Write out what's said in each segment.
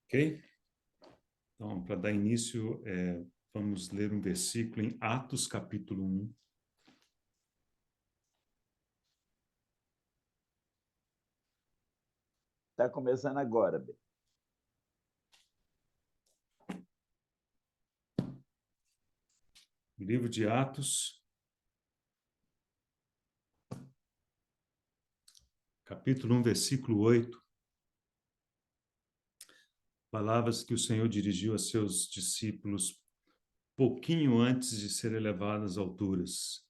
Ok? Então, para dar início, vamos ler um versículo em Atos, capítulo 1. Está começando agora, Bê. Livro de Atos, capítulo 1, versículo 8. Palavras que o Senhor dirigiu a seus discípulos pouquinho antes de ser elevado às alturas.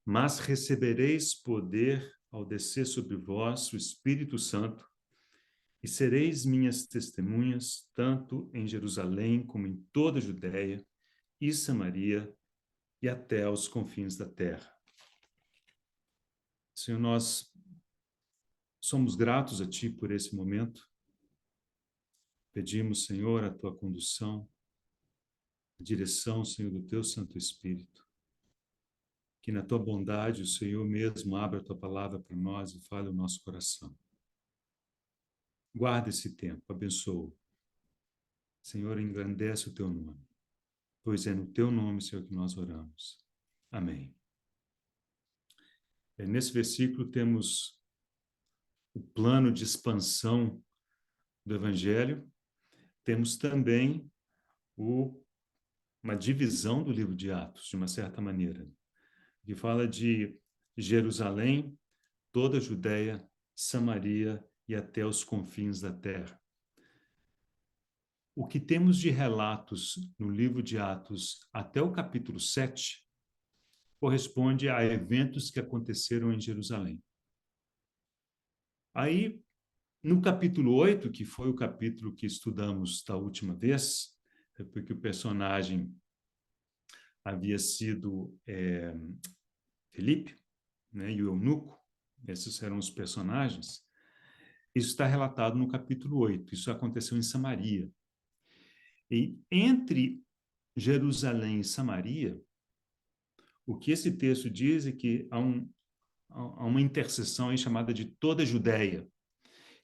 Mas recebereis poder ao descer sobre vós o Espírito Santo, e sereis minhas testemunhas, tanto em Jerusalém como em toda a Judéia e Samaria e até aos confins da terra. Senhor, nós somos gratos a Ti por esse momento. Pedimos, Senhor, a Tua condução, a direção, Senhor, do Teu Santo Espírito. Que na Tua bondade o Senhor mesmo abra a Tua palavra para nós e fale o nosso coração. Guarda esse tempo, abençoa. Senhor, engrandece o Teu nome, pois é no Teu nome, Senhor, que nós oramos. Amém. Nesse versículo temos o plano de expansão do Evangelho. Temos também uma divisão do livro de Atos, de uma certa maneira, que fala de Jerusalém, toda a Judéia, Samaria e até os confins da terra. O que temos de relatos no livro de Atos até o capítulo 7 corresponde a eventos que aconteceram em Jerusalém. Aí, no capítulo 8, que foi o capítulo que estudamos da última vez, porque o personagem havia sido Filipe, né, e o eunuco, esses eram os personagens. Isso está relatado no capítulo 8, isso aconteceu em Samaria. E entre Jerusalém e Samaria, o que esse texto diz é que há uma interseção aí chamada de toda a Judéia.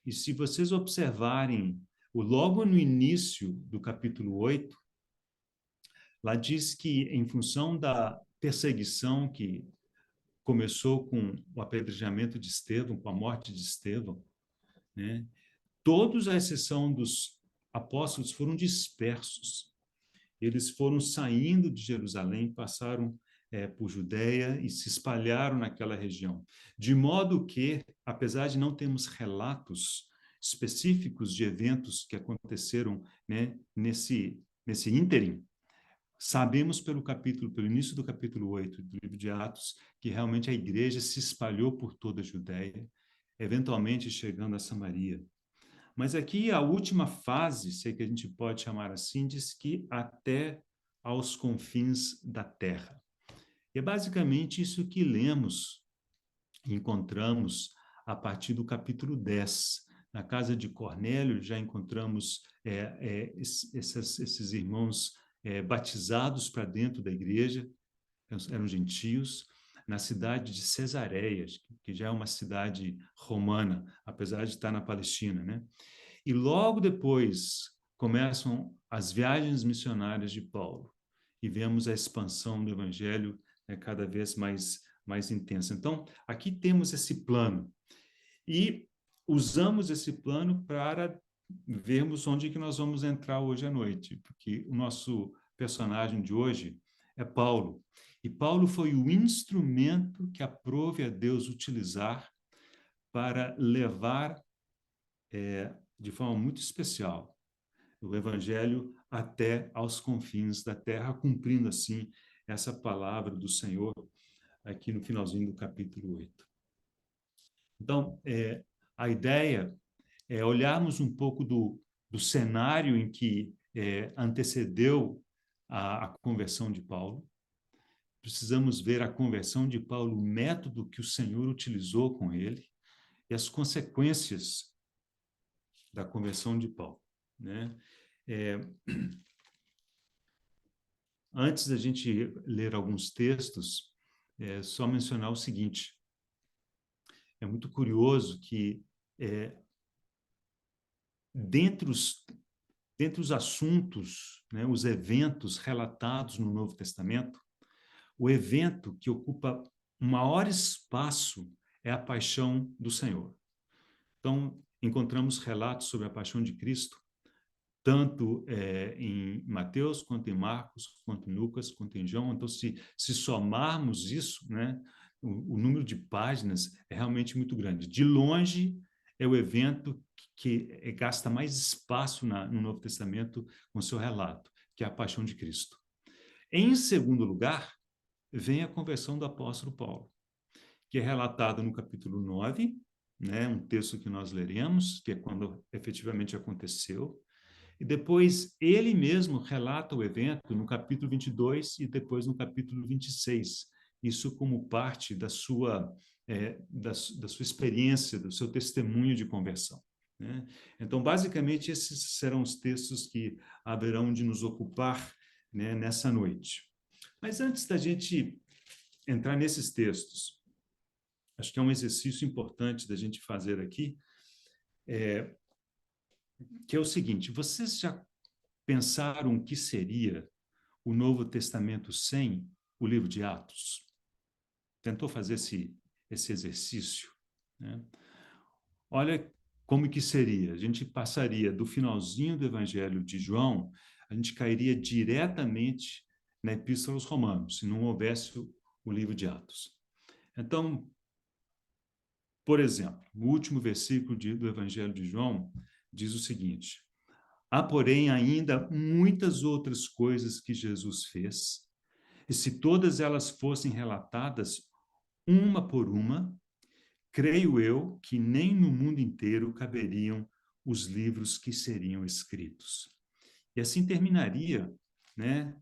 E se vocês observarem, logo no início do capítulo 8, lá diz que, em função da perseguição que começou com o apedrejamento de Estevão, com a morte de Estevão, né, todos, à exceção dos apóstolos, foram dispersos. Eles foram saindo de Jerusalém, passaram por Judeia e se espalharam naquela região. De modo que, apesar de não termos relatos específicos de eventos que aconteceram, né, nesse ínterim, sabemos pelo início do capítulo 8 do livro de Atos, que realmente a igreja se espalhou por toda a Judéia, eventualmente chegando a Samaria. Mas aqui a última fase, se é que a gente pode chamar assim, diz que até aos confins da terra. E é basicamente isso que lemos e encontramos a partir do capítulo 10. Na casa de Cornélio já encontramos esses irmãos batizados para dentro da igreja, eram gentios. Na cidade de Cesareia, que já é uma cidade romana, apesar de estar na Palestina, né? E logo depois começam as viagens missionárias de Paulo e vemos a expansão do evangelho, né, cada vez mais intensa. Então, aqui temos esse plano e usamos esse plano para vermos onde que nós vamos entrar hoje à noite, porque o nosso personagem de hoje é Paulo. E Paulo foi o instrumento que aprove a Deus utilizar para levar de forma muito especial o evangelho até aos confins da terra, cumprindo assim essa palavra do Senhor aqui no finalzinho do capítulo 8. Então, a ideia é olharmos um pouco do cenário em que antecedeu a conversão de Paulo. Precisamos ver a conversão de Paulo, o método que o Senhor utilizou com ele e as consequências da conversão de Paulo, né? Antes da gente ler alguns textos, só mencionar o seguinte: é muito curioso que dentre dentre os assuntos, né, os eventos relatados no Novo Testamento, o evento que ocupa o maior espaço é a paixão do Senhor. Então, encontramos relatos sobre a paixão de Cristo, tanto em Mateus, quanto em Marcos, quanto em Lucas, quanto em João. Então, se somarmos isso, né, o número de páginas é realmente muito grande. De longe, é o evento que gasta mais espaço no Novo Testamento com seu relato, que é a paixão de Cristo. Em segundo lugar, vem a conversão do apóstolo Paulo, que é relatada no capítulo 9, né, um texto que nós leremos, que é quando efetivamente aconteceu. E depois ele mesmo relata o evento no capítulo 22 e depois no capítulo 26. Isso como parte da sua experiência, do seu testemunho de conversão, né? Então, basicamente, esses serão os textos que haverão de nos ocupar, né, nessa noite. Mas antes da gente entrar nesses textos, acho que é um exercício importante da gente fazer aqui, que é o seguinte: vocês já pensaram o que seria o Novo Testamento sem o livro de Atos? Tentou fazer esse exercício, né? Olha como que seria. A gente passaria do finalzinho do Evangelho de João, a gente cairia diretamente na Epístola aos Romanos, se não houvesse o livro de Atos. Então, por exemplo, o último versículo do Evangelho de João diz o seguinte: há, porém, ainda muitas outras coisas que Jesus fez, e se todas elas fossem relatadas uma por uma, creio eu que nem no mundo inteiro caberiam os livros que seriam escritos. E assim terminaria, né,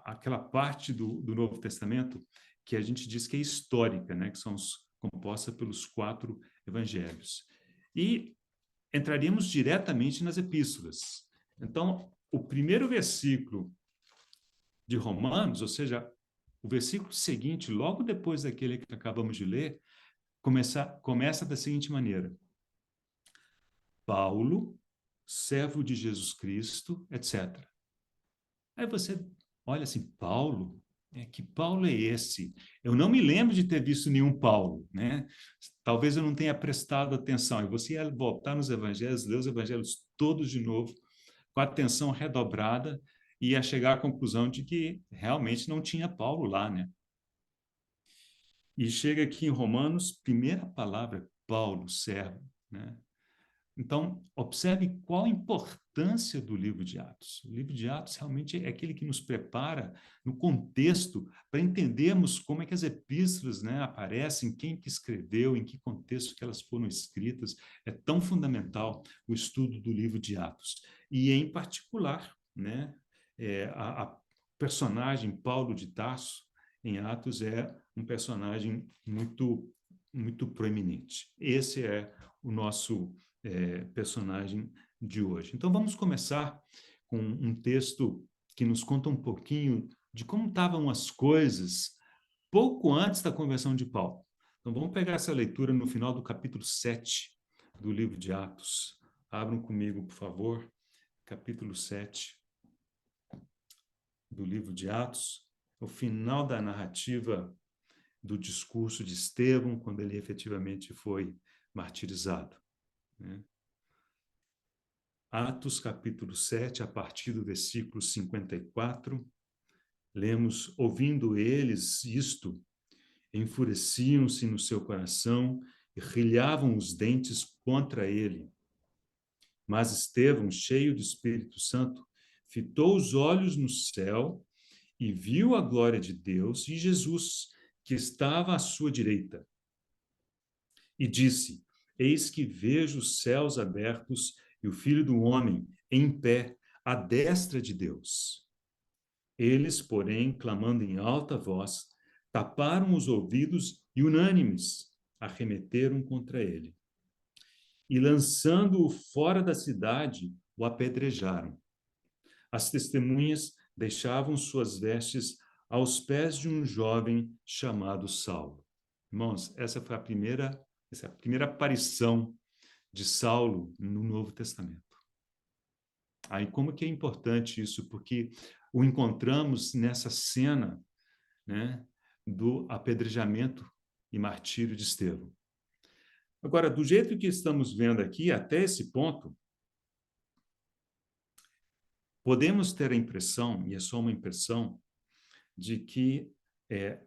aquela parte do Novo Testamento que a gente diz que é histórica, né, que são composta pelos 4 evangelhos. E entraríamos diretamente nas epístolas. Então, o primeiro versículo de Romanos, ou seja, o versículo seguinte, logo depois daquele que acabamos de ler, começa da seguinte maneira: Paulo, servo de Jesus Cristo, etc. Aí você olha assim, Paulo? Que Paulo é esse? Eu não me lembro de ter visto nenhum Paulo, né? Talvez eu não tenha prestado atenção. E você ia voltar nos evangelhos, ler os evangelhos todos de novo, com a atenção redobrada, e ia chegar à conclusão de que realmente não tinha Paulo lá, né? E chega aqui em Romanos, primeira palavra, Paulo, servo, né? Então, observe qual a importância do livro de Atos. O livro de Atos realmente é aquele que nos prepara no contexto para entendermos como é que as epístolas, né, aparecem, quem que escreveu, em que contexto que elas foram escritas. É tão fundamental o estudo do livro de Atos. E, em particular, né, a personagem Paulo de Tarso, em Atos, é um personagem muito, muito proeminente. Esse é o nosso personagem de hoje. Então, vamos começar com um texto que nos conta um pouquinho de como estavam as coisas pouco antes da conversão de Paulo. Então, vamos pegar essa leitura no final do capítulo 7 do livro de Atos. Abram comigo, por favor, capítulo 7 do livro de Atos, o final da narrativa do discurso de Estevão, quando ele efetivamente foi martirizado, né? Atos, capítulo 7, a partir do versículo 54, lemos: ouvindo eles isto, enfureciam-se no seu coração e rilhavam os dentes contra ele. Mas Estevão, cheio do Espírito Santo, fitou os olhos no céu e viu a glória de Deus e Jesus, que estava à sua direita. E disse: eis que vejo os céus abertos e o Filho do Homem em pé à destra de Deus. Eles, porém, clamando em alta voz, taparam os ouvidos e, unânimes, arremeteram contra ele. E, lançando-o fora da cidade, o apedrejaram. As testemunhas deixavam suas vestes aos pés de um jovem chamado Saulo. Irmãos, essa é a primeira aparição de Saulo no Novo Testamento. Aí como que é importante isso? Porque o encontramos nessa cena, né, do apedrejamento e martírio de Estevão. Agora, do jeito que estamos vendo aqui, até esse ponto, podemos ter a impressão, e é só uma impressão, de que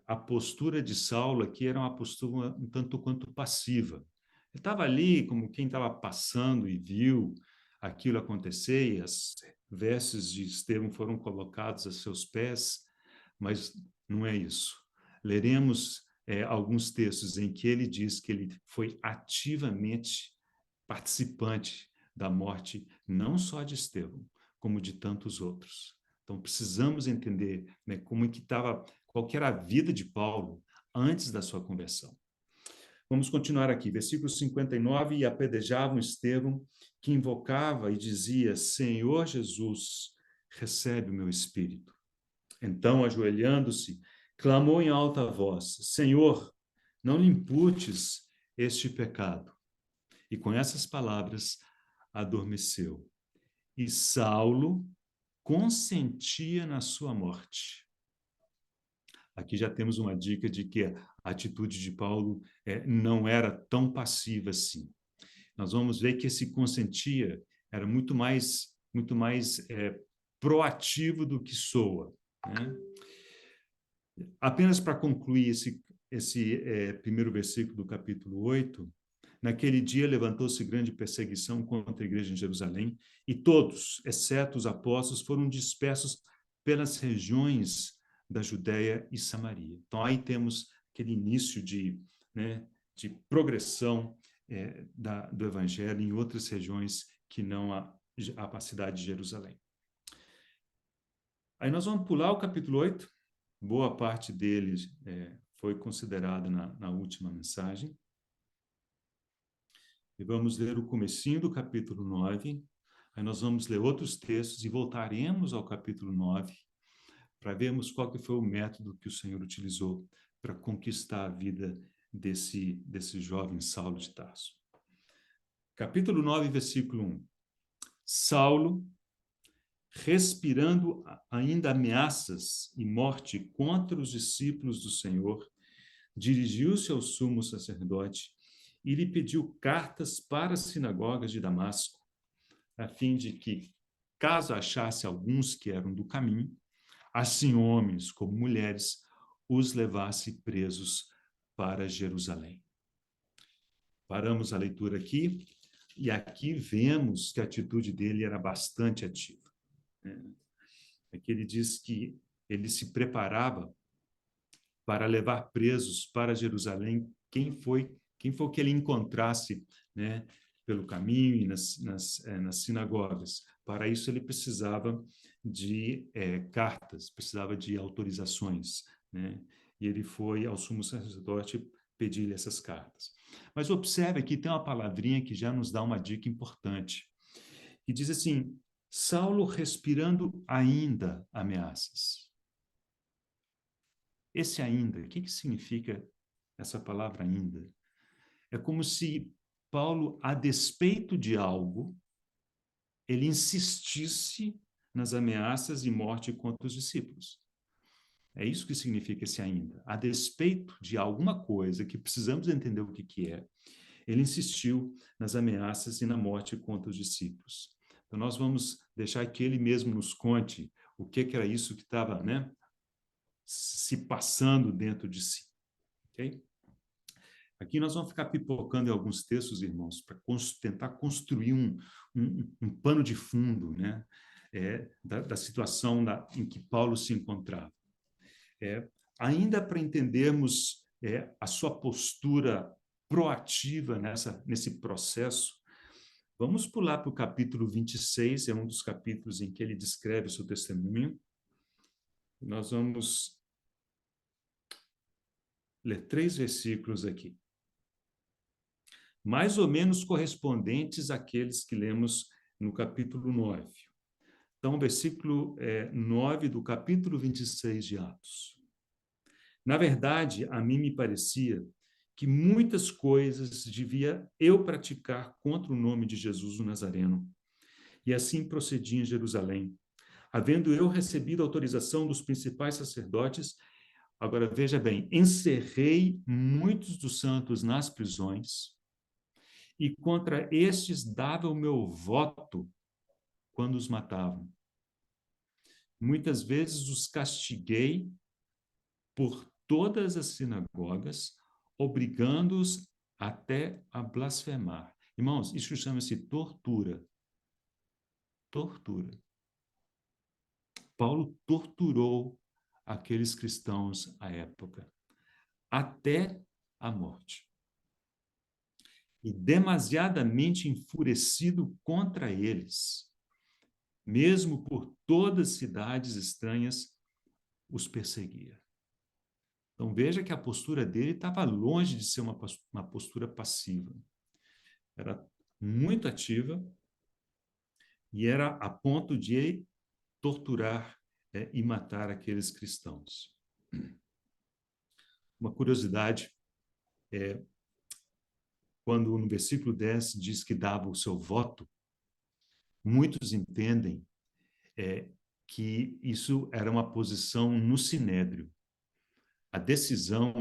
a postura de Saulo aqui era uma postura um tanto quanto passiva. Ele estava ali como quem estava passando e viu aquilo acontecer, e as vestes de Estevão foram colocadas a seus pés, mas não é isso. Leremos alguns textos em que ele diz que ele foi ativamente participante da morte, não só de Estevão, como de tantos outros. Então, precisamos entender, né, como é que estava, qual que era a vida de Paulo antes da sua conversão. Vamos continuar aqui, versículo 59, e apedrejavam Estevão, que invocava e dizia, Senhor Jesus, recebe o meu espírito. Então, ajoelhando-se, clamou em alta voz, Senhor, não lhe imputes este pecado. E com essas palavras, adormeceu. E Saulo consentia na sua morte. Aqui já temos uma dica de que a atitude de Paulo não era tão passiva assim. Nós vamos ver que esse consentia era muito mais proativo do que soa, né? Apenas para concluir esse primeiro versículo do capítulo 8, naquele dia levantou-se grande perseguição contra a igreja em Jerusalém, e todos, exceto os apóstolos, foram dispersos pelas regiões da Judéia e Samaria. Então, aí temos aquele início de progressão do evangelho em outras regiões que não a cidade de Jerusalém. Aí nós vamos pular o capítulo 8, boa parte dele foi considerada na última mensagem. E vamos ler o comecinho do capítulo 9, aí nós vamos ler outros textos e voltaremos ao capítulo 9 para vermos qual que foi o método que o Senhor utilizou para conquistar a vida desse jovem Saulo de Tarso. Capítulo 9, versículo 1. Saulo, respirando ainda ameaças e morte contra os discípulos do Senhor, dirigiu-se ao sumo sacerdote e lhe pediu cartas para as sinagogas de Damasco, a fim de que, caso achasse alguns que eram do caminho, assim homens como mulheres, os levasse presos para Jerusalém. Paramos a leitura aqui, e aqui vemos que a atitude dele era bastante ativa. Aqui ele diz que ele se preparava para levar presos para Jerusalém quem foi que ele encontrasse, né, pelo caminho e nas sinagogas. Para isso, ele precisava de cartas, precisava de autorizações, né? E ele foi ao sumo sacerdote pedir-lhe essas cartas. Mas observe aqui, tem uma palavrinha que já nos dá uma dica importante, que diz assim, Saulo respirando ainda ameaças. Esse ainda, o que significa essa palavra ainda? É como se Paulo, a despeito de algo, ele insistisse nas ameaças e morte contra os discípulos. É isso que significa esse ainda. A despeito de alguma coisa que precisamos entender o que é, ele insistiu nas ameaças e na morte contra os discípulos. Então, nós vamos deixar que ele mesmo nos conte o que era isso que estava, né, se passando dentro de si. Ok? Aqui nós vamos ficar pipocando em alguns textos, irmãos, para tentar construir um pano de fundo, né, da situação em que Paulo se encontrava. Ainda para entendermos a sua postura proativa nesse processo, vamos pular para o capítulo 26, é um dos capítulos em que ele descreve o seu testemunho. Nós vamos ler 3 versículos aqui, mais ou menos correspondentes àqueles que lemos no capítulo 9. Então, versículo 9 do capítulo 26 de Atos. Na verdade, a mim me parecia que muitas coisas devia eu praticar contra o nome de Jesus o Nazareno. E assim procedi em Jerusalém. Havendo eu recebido autorização dos principais sacerdotes, agora veja bem, encerrei muitos dos santos nas prisões, e contra estes dava o meu voto quando os matavam. Muitas vezes os castiguei por todas as sinagogas, obrigando-os até a blasfemar. Irmãos, isso chama-se tortura. Tortura. Paulo torturou aqueles cristãos à época, até a morte. E demasiadamente enfurecido contra eles, mesmo por todas as cidades estranhas, os perseguia. Então veja que a postura dele estava longe de ser uma postura passiva. Era muito ativa e era a ponto de torturar e matar aqueles cristãos. Uma curiosidade é quando no versículo 10 diz que dava o seu voto, muitos entendem que isso era uma posição no sinédrio. A decisão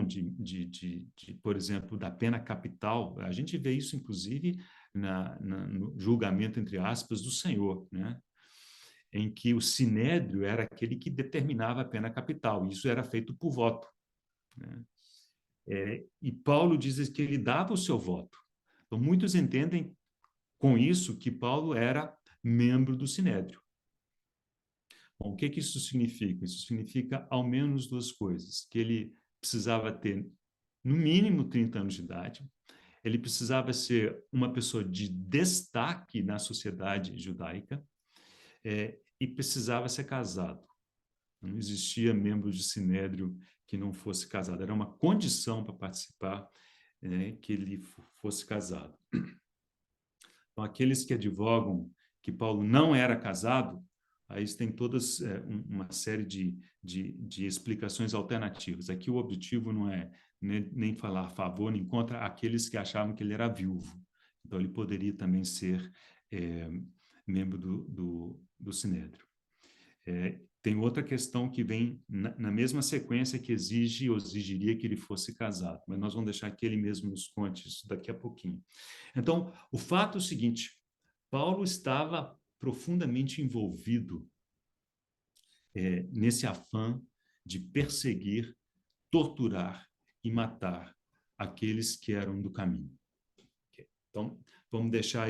por exemplo, da pena capital, a gente vê isso, inclusive, no julgamento, entre aspas, do Senhor, né? Em que o sinédrio era aquele que determinava a pena capital. Isso era feito por voto, né? E Paulo diz que ele dava o seu voto. Então, muitos entendem com isso que Paulo era membro do sinédrio. Bom, o que isso significa? Isso significa ao menos duas coisas: que ele precisava ter, no mínimo, 30 anos de idade, ele precisava ser uma pessoa de destaque na sociedade judaica, e precisava ser casado. Não existia membro de sinédrio que não fosse casado. Era uma condição para participar, que ele fosse casado. Então, aqueles que advogam que Paulo não era casado, aí tem todas uma série de explicações alternativas. Aqui o objetivo não é nem falar a favor nem contra aqueles que achavam que ele era viúvo. Então, ele poderia também ser membro do Sinédrio. Tem outra questão que vem na mesma sequência que exige ou exigiria que ele fosse casado, mas nós vamos deixar que ele mesmo nos conte isso daqui a pouquinho. Então, o fato é o seguinte: Paulo estava profundamente envolvido nesse afã de perseguir, torturar e matar aqueles que eram do caminho. Então, vamos deixar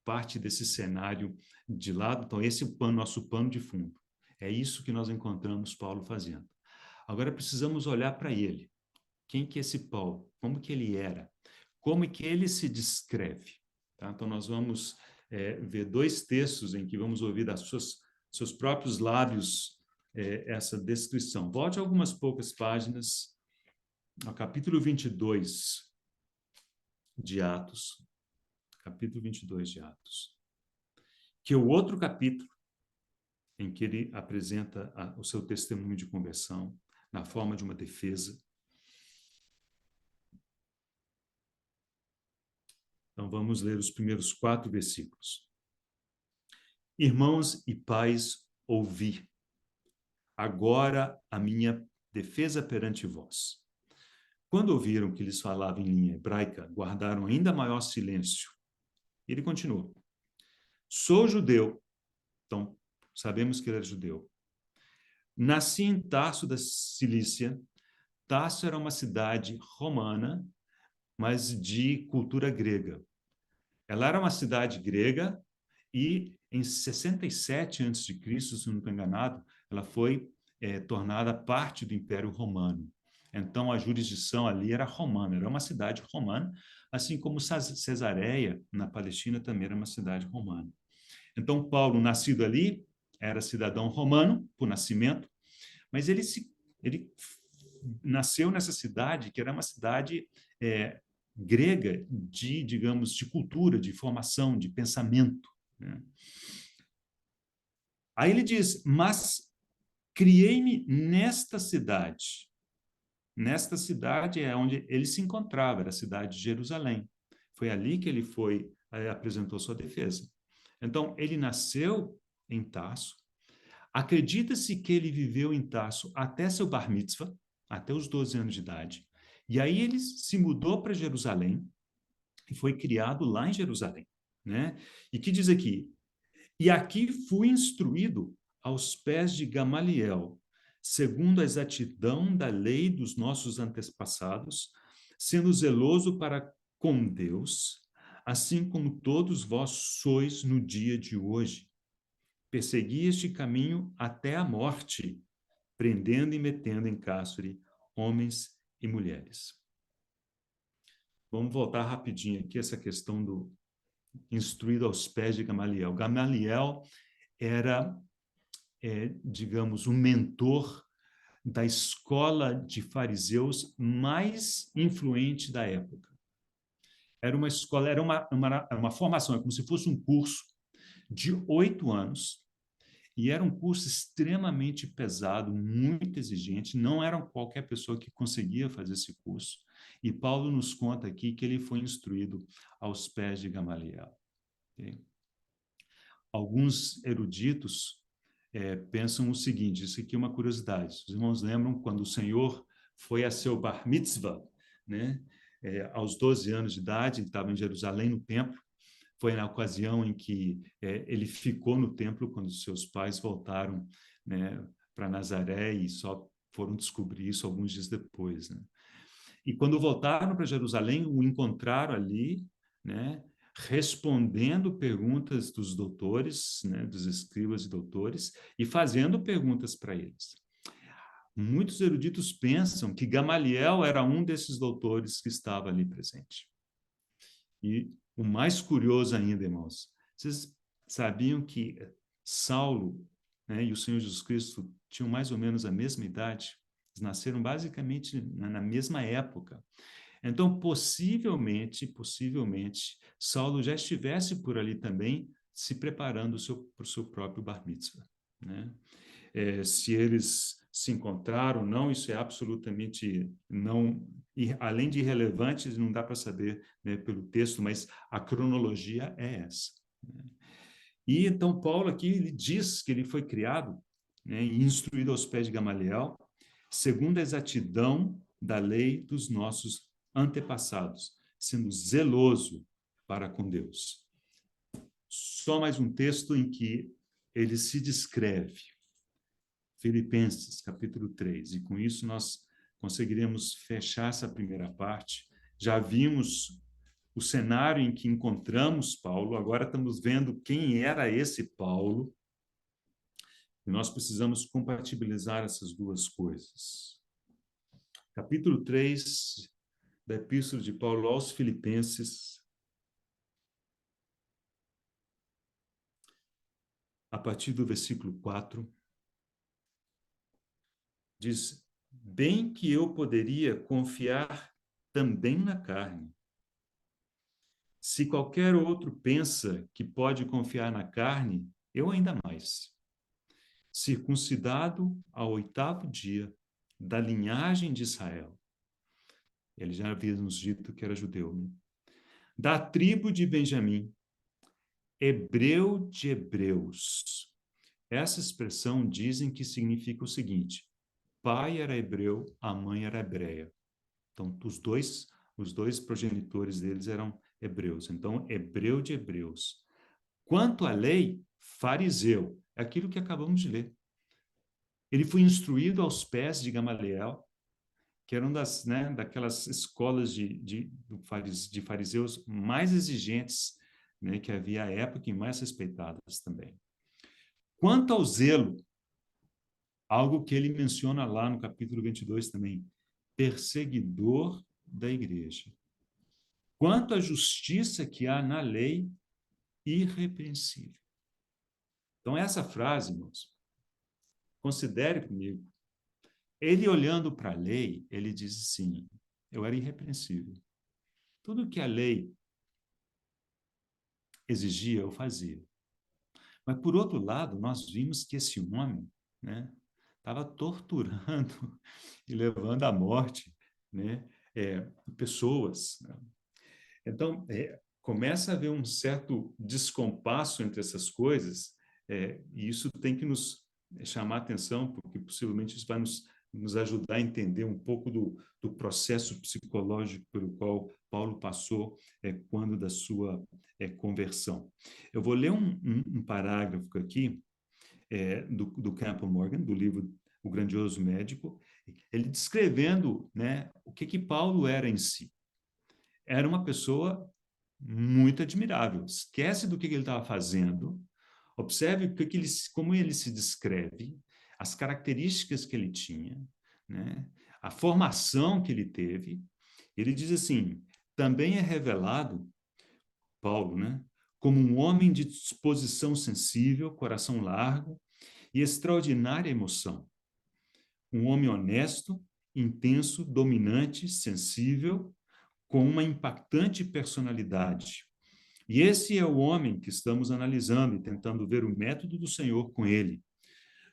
parte desse cenário de lado. Então, esse é o nosso pano de fundo. É isso que nós encontramos Paulo fazendo. Agora precisamos olhar para ele. Quem que é esse Paulo? Como que ele era? Como é que ele se descreve? Tá? Então, nós vamos ver dois textos em que vamos ouvir das seus próprios lábios essa descrição. Volte algumas poucas páginas ao capítulo 22 de Atos. Capítulo 22 de Atos. Que é o outro capítulo em que ele apresenta o seu testemunho de conversão na forma de uma defesa. Então, vamos ler os primeiros 4 versículos. Irmãos e pais, ouvi agora a minha defesa perante vós. Quando ouviram que lhes falava em língua hebraica, guardaram ainda maior silêncio. Ele continuou. Sou judeu. Então, sabemos que ele era judeu. Nasci em Tarso da Cilícia. Tarso era uma cidade romana, mas de cultura grega. Ela era uma cidade grega e em 67 a.C., se não estou enganado, ela foi tornada parte do Império Romano. Então, a jurisdição ali era romana, era uma cidade romana, assim como Cesareia, na Palestina, também era uma cidade romana. Então, Paulo, nascido ali, era cidadão romano, por nascimento, mas ele nasceu nessa cidade, que era uma cidade grega digamos, de cultura, de formação, de pensamento, né? Aí ele diz, mas criei-me nesta cidade. Nesta cidade é onde ele se encontrava, era a cidade de Jerusalém. Foi ali que ele apresentou sua defesa. Então, ele nasceu em Tarso. Acredita-se que ele viveu em Tarso até seu bar mitzvah, até os 12 anos de idade. E aí ele se mudou para Jerusalém e foi criado lá em Jerusalém, né? E que diz aqui: "E aqui fui instruído aos pés de Gamaliel, segundo a exatidão da lei dos nossos antepassados, sendo zeloso para com Deus, assim como todos vós sois no dia de hoje. Persegui este caminho até a morte, prendendo e metendo em cárcere homens e mulheres." Vamos voltar rapidinho aqui essa questão do instruído aos pés de Gamaliel. Gamaliel era, digamos, um mentor da escola de fariseus mais influente da época. Era uma escola, era uma formação, é como se fosse um curso de 8 anos, e era um curso extremamente pesado, muito exigente, não era qualquer pessoa que conseguia fazer esse curso. E Paulo nos conta aqui que ele foi instruído aos pés de Gamaliel. Okay? Alguns eruditos pensam o seguinte, isso aqui é uma curiosidade. Os irmãos lembram quando o Senhor foi a seu bar mitzvah, né? Aos 12 anos de idade, ele estava em Jerusalém, no templo. Foi na ocasião em que ele ficou no templo quando seus pais voltaram, né, para Nazaré, e só foram descobrir isso alguns dias depois, né? E quando voltaram para Jerusalém, o encontraram ali, né, respondendo perguntas dos doutores, né, dos escribas e doutores, e fazendo perguntas para eles. Muitos eruditos pensam que Gamaliel era um desses doutores que estava ali presente. E o mais curioso ainda, irmãos, vocês sabiam que Saulo, né, e o Senhor Jesus Cristo tinham mais ou menos a mesma idade? Eles nasceram basicamente na mesma época. Então, possivelmente, Saulo já estivesse por ali também, se preparando para o seu próprio bar mitzvah, né? Se eles se encontraram ou não, isso é absolutamente não, e além de irrelevante, não dá para saber, né, pelo texto, mas a cronologia é essa, né? E então Paulo aqui ele diz que ele foi criado, né, e instruído aos pés de Gamaliel, segundo a exatidão da lei dos nossos antepassados, sendo zeloso para com Deus. Só mais um texto em que ele se descreve. Filipenses, capítulo 3. E com isso nós conseguiremos fechar essa primeira parte. Já vimos o cenário em que encontramos Paulo, agora estamos vendo quem era esse Paulo, e nós precisamos compatibilizar essas duas coisas. Capítulo 3 da Epístola de Paulo aos Filipenses, a partir do versículo 4, diz: "Bem que eu poderia confiar também na carne. Se qualquer outro pensa que pode confiar na carne, eu ainda mais. Circuncidado ao 8º dia, da linhagem de Israel." Ele já havia nos dito que era judeu, né? "Da tribo de Benjamim, hebreu de hebreus." Essa expressão dizem que significa o seguinte: pai era hebreu, a mãe era hebreia. Então, os dois progenitores deles eram hebreus. Então, hebreu de hebreus. Quanto à lei, fariseu. É aquilo que acabamos de ler. Ele foi instruído aos pés de Gamaliel, que eram daquelas escolas de fariseus mais exigentes, né, que havia à época e mais respeitadas também. Quanto ao zelo, algo que ele menciona lá no capítulo 22 também, perseguidor da igreja. Quanto à justiça que há na lei, irrepreensível. Então, essa frase, irmãos, considere comigo. Ele olhando para a lei, ele diz assim: eu era irrepreensível. Tudo que a lei exigia, eu fazia. Mas, por outro lado, nós vimos que esse homem, né, estava torturando e levando à morte, né, pessoas. Né? Então, começa a haver um certo descompasso entre essas coisas, e isso tem que nos chamar a atenção, porque possivelmente isso vai nos ajudar a entender um pouco do processo psicológico pelo qual Paulo passou quando da sua conversão. Eu vou ler um parágrafo aqui do Campbell Morgan, do livro O Grandioso Médico, ele descrevendo, né, o que Paulo era em si. Era uma pessoa muito admirável. Esquece do que ele estava fazendo. Observe como ele se descreve, as características que ele tinha, né? A formação que ele teve. Ele diz assim: também é revelado, Paulo, né? Como um homem de disposição sensível, coração largo e extraordinária emoção. Um homem honesto, intenso, dominante, sensível, com uma impactante personalidade. E esse é o homem que estamos analisando e tentando ver o método do Senhor com ele.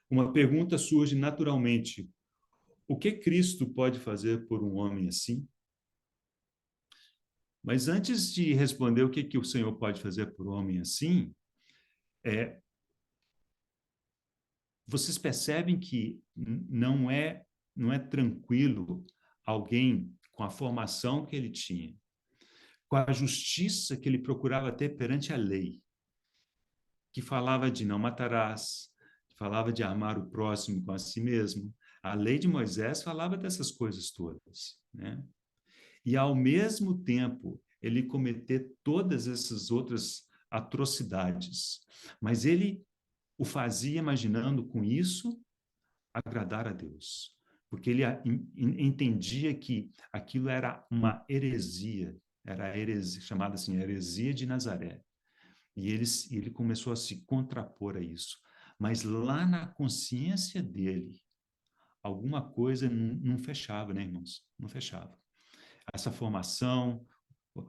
Uma pergunta surge naturalmente: o que Cristo pode fazer por um homem assim? Mas antes de responder o que o Senhor pode fazer por um homem assim, vocês percebem que não é tranquilo alguém com a formação que ele tinha, com a justiça que ele procurava ter perante a lei, que falava de não matarás, falava de amar o próximo com a si mesmo. A lei de Moisés falava dessas coisas todas, né? E, ao mesmo tempo, ele cometer todas essas outras atrocidades. Mas ele o fazia imaginando com isso agradar a Deus. Porque ele entendia que aquilo era uma heresia, era a heresia, chamada assim, heresia de Nazaré. E ele começou a se contrapor a isso. Mas lá na consciência dele, alguma coisa não fechava, né, irmãos? Não fechava. Essa formação,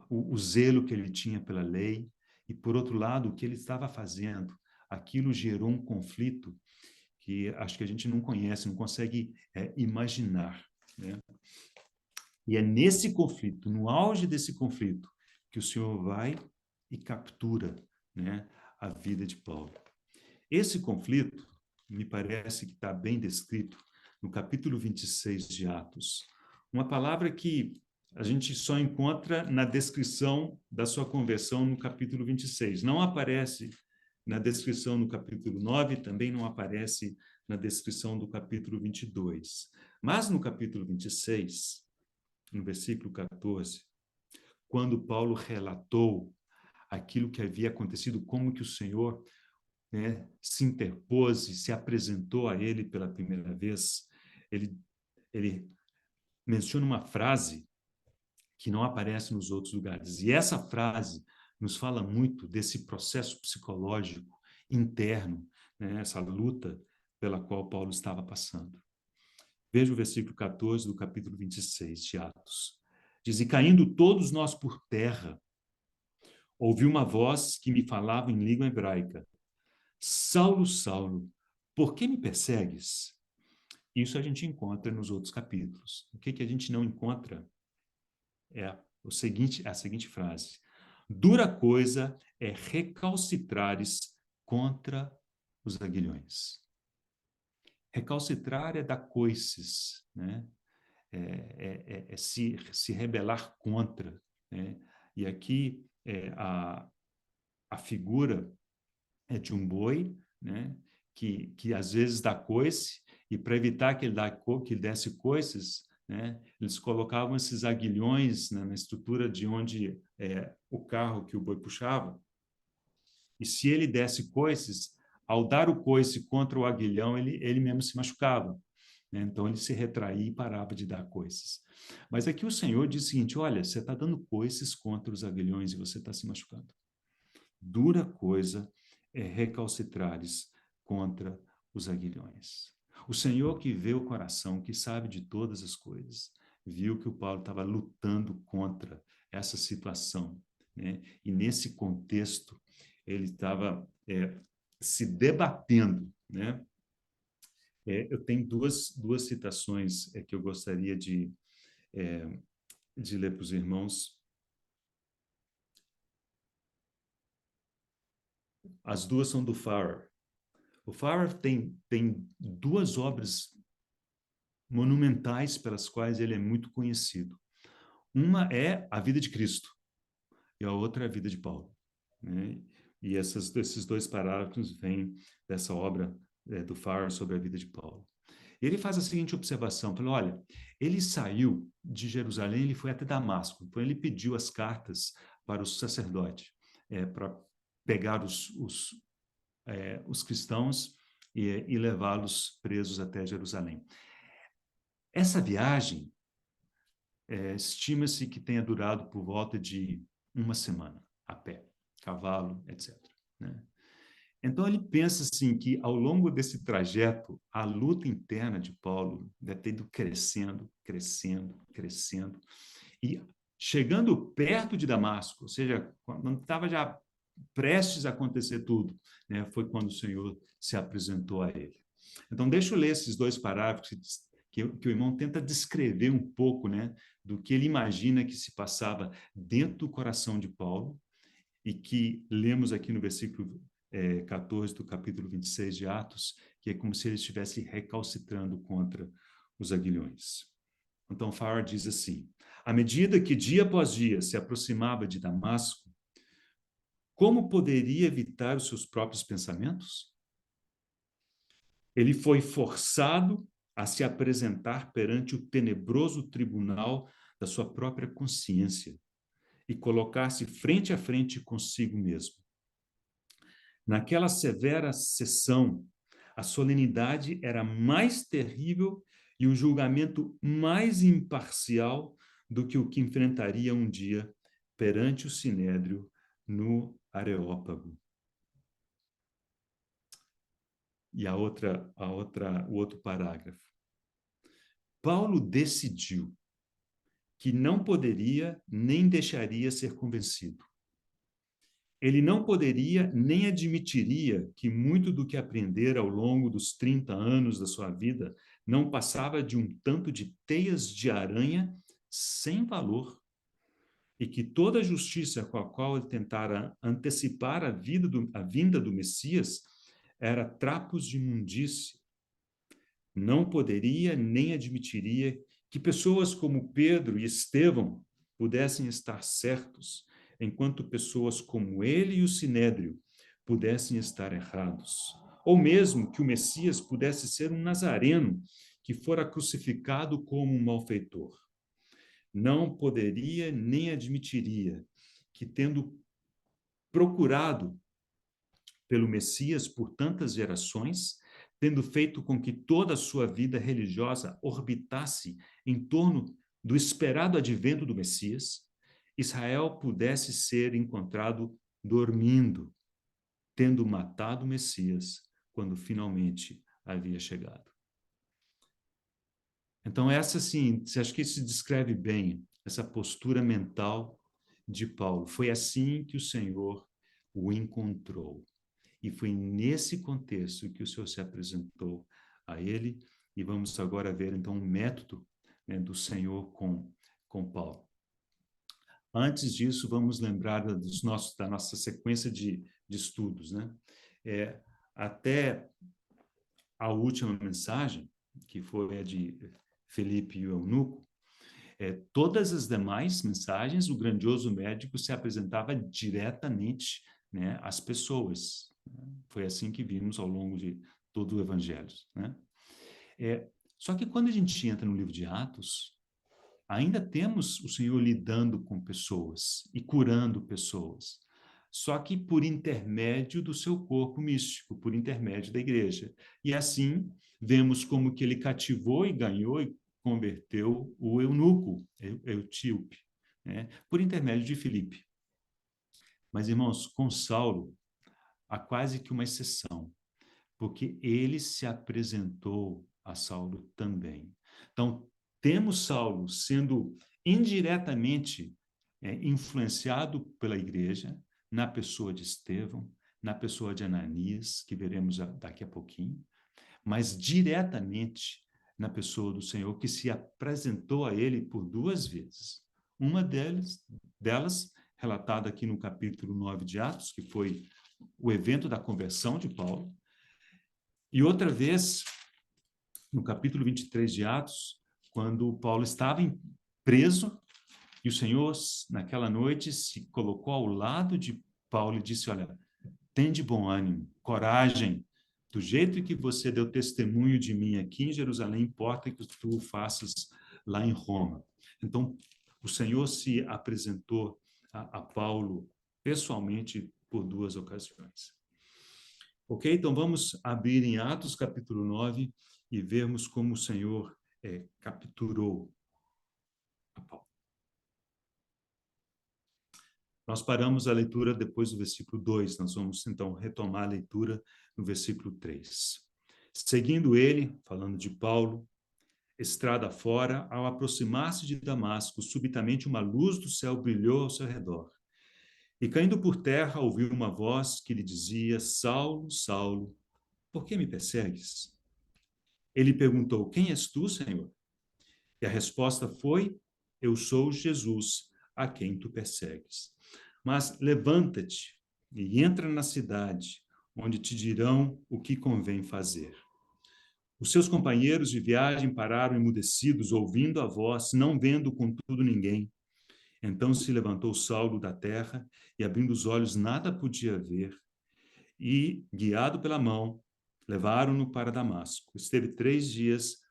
o zelo que ele tinha pela lei, e, por outro lado, o que ele estava fazendo, aquilo gerou um conflito que acho que a gente não conhece, não consegue imaginar, né? E é nesse conflito, no auge desse conflito, que o Senhor vai e captura, né, a vida de Paulo. Esse conflito, me parece que está bem descrito no capítulo 26 de Atos. Uma palavra que a gente só encontra na descrição da sua conversão no capítulo 26. Não aparece na descrição no capítulo 9, também não aparece na descrição do capítulo 22. Mas no capítulo 26, no versículo 14, quando Paulo relatou aquilo que havia acontecido, como que o Senhor, né, se interpôs e se apresentou a ele pela primeira vez, ele menciona uma frase que não aparece nos outros lugares. E essa frase nos fala muito desse processo psicológico interno, né, essa luta pela qual Paulo estava passando. Veja o versículo 14 do capítulo 26 de Atos. Diz: e caindo todos nós por terra, ouvi uma voz que me falava em língua hebraica: Saulo, Saulo, por que me persegues? Isso a gente encontra nos outros capítulos. O que a gente não encontra é a seguinte frase: dura coisa é recalcitrares contra os aguilhões. Recalcitrar é dar coices, né? É se rebelar contra, né? E aqui a figura é de um boi, né? Que às vezes dá coice, e para evitar que ele desse coices, né? Eles colocavam esses aguilhões, né, na estrutura de onde o carro que o boi puxava, e se ele desse coices, ao dar o coice contra o aguilhão, ele mesmo se machucava, né? Então ele se retraía e parava de dar coices. Mas aqui o Senhor diz o seguinte: olha, você está dando coices contra os aguilhões e você está se machucando. Dura coisa é recalcitrares contra os aguilhões. O Senhor, que vê o coração, que sabe de todas as coisas, viu que o Paulo estava lutando contra essa situação, né? E nesse contexto ele estava se debatendo, né? Eu tenho duas citações que eu gostaria de ler para os irmãos. as duas são do Farrar. O Farrar tem duas obras monumentais pelas quais ele é muito conhecido. Uma é A Vida de Cristo e a outra é A Vida de Paulo, né? E esses dois parágrafos vêm dessa obra do Farrar sobre a vida de Paulo. Ele faz a seguinte observação, falou, olha, ele saiu de Jerusalém, ele foi até Damasco, então ele pediu as cartas para o sacerdote, para pegar os cristãos e levá-los presos até Jerusalém. Essa viagem, estima-se que tenha durado por volta de uma semana, a pé, cavalo, etc., né? Então, ele pensa assim que, ao longo desse trajeto, a luta interna de Paulo deve ter ido crescendo, crescendo, crescendo. E chegando perto de Damasco, ou seja, quando estava já prestes a acontecer tudo, né, foi quando o Senhor se apresentou a ele. Então, deixa eu ler esses dois parágrafos que o irmão tenta descrever um pouco, né, do que ele imagina que se passava dentro do coração de Paulo e que lemos aqui no versículo 14 do capítulo 26 de Atos, que é como se ele estivesse recalcitrando contra os aguilhões. Então, Farrar diz assim, à medida que dia após dia se aproximava de Damasco, como poderia evitar os seus próprios pensamentos? Ele foi forçado a se apresentar perante o tenebroso tribunal da sua própria consciência e colocar-se frente a frente consigo mesmo. Naquela severa sessão, a solenidade era mais terrível e o julgamento mais imparcial do que o que enfrentaria um dia perante o Sinédrio no Areópago. E o outro parágrafo. Paulo decidiu que não poderia nem deixaria ser convencido. Ele não poderia nem admitiria que muito do que aprendera ao longo dos 30 anos da sua vida não passava de um tanto de teias de aranha sem valor, e que toda a justiça com a qual ele tentara antecipar a vinda do Messias era trapos de imundície. Não poderia nem admitiria que pessoas como Pedro e Estevão pudessem estar certos, enquanto pessoas como ele e o Sinédrio pudessem estar errados. Ou mesmo que o Messias pudesse ser um nazareno que fora crucificado como um malfeitor. Não poderia nem admitiria que, tendo procurado pelo Messias por tantas gerações, tendo feito com que toda a sua vida religiosa orbitasse em torno do esperado advento do Messias, Israel pudesse ser encontrado dormindo, tendo matado o Messias quando finalmente havia chegado. Então, acho que isso descreve bem essa postura mental de Paulo. Foi assim que o Senhor o encontrou. E foi nesse contexto que o Senhor se apresentou a ele. E vamos agora ver, então, um método, né, do Senhor com Paulo. Antes disso, vamos lembrar da nossa sequência de estudos, né? Até a última mensagem, que foi a de Felipe e o eunuco, todas as demais mensagens, o grandioso médico se apresentava diretamente, né, às pessoas. Foi assim que vimos ao longo de todo o Evangelho, né? Só que quando a gente entra no livro de Atos, ainda temos o Senhor lidando com pessoas e curando pessoas, só que por intermédio do seu corpo místico, por intermédio da igreja. E assim, vemos como que ele cativou e ganhou e converteu o eunuco, Eutíope, né, por intermédio de Filipe. Mas, irmãos, com Saulo, há quase que uma exceção, porque ele se apresentou a Saulo também. Então, temos Saulo sendo indiretamente influenciado pela igreja, na pessoa de Estevão, na pessoa de Ananias, que veremos daqui a pouquinho, mas diretamente na pessoa do Senhor, que se apresentou a ele por duas vezes. Uma delas relatada aqui no capítulo 9 de Atos, que foi o evento da conversão de Paulo, e outra vez, no capítulo 23 de Atos, quando Paulo estava preso, e o Senhor, naquela noite, se colocou ao lado de Paulo e disse, olha, tem de bom ânimo, coragem, do jeito que você deu testemunho de mim aqui em Jerusalém, importa que tu o faças lá em Roma. Então, o Senhor se apresentou a Paulo pessoalmente por 2 ocasiões. Ok? Então, vamos abrir em Atos capítulo 9 e vermos como o Senhor capturou a Paulo. Nós paramos a leitura depois do versículo 2, nós vamos então retomar a leitura no versículo 3. Seguindo ele, falando de Paulo, estrada fora, ao aproximar-se de Damasco, subitamente uma luz do céu brilhou ao seu redor. E caindo por terra, ouviu uma voz que lhe dizia, Saulo, Saulo, por que me persegues? Ele perguntou, quem és tu, Senhor? E a resposta foi, eu sou Jesus, a quem tu persegues. Mas levanta-te e entra na cidade, onde te dirão o que convém fazer. Os seus companheiros de viagem pararam emudecidos, ouvindo a voz, não vendo contudo ninguém. Então se levantou Saulo da terra e, abrindo os olhos, nada podia ver. E, guiado pela mão, levaram-no para Damasco. Esteve 3 dias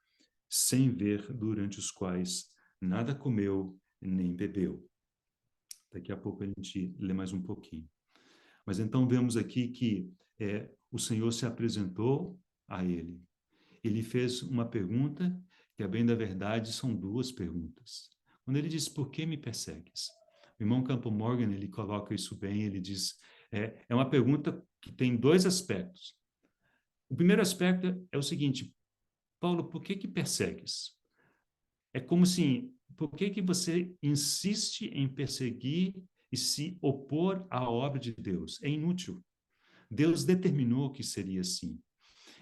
sem ver, durante os quais nada comeu nem bebeu. Daqui a pouco a gente lê mais um pouquinho. Mas então vemos aqui que o Senhor se apresentou a ele. Ele fez uma pergunta, que a bem da verdade são 2 perguntas. Quando ele diz, por que me persegues? O irmão Campo Morgan, ele coloca isso bem, ele diz, é uma pergunta que tem 2 aspectos. O primeiro aspecto é o seguinte, Paulo, por que persegues? É como assim, por que você insiste em perseguir e se opor à obra de Deus? É inútil. Deus determinou que seria assim.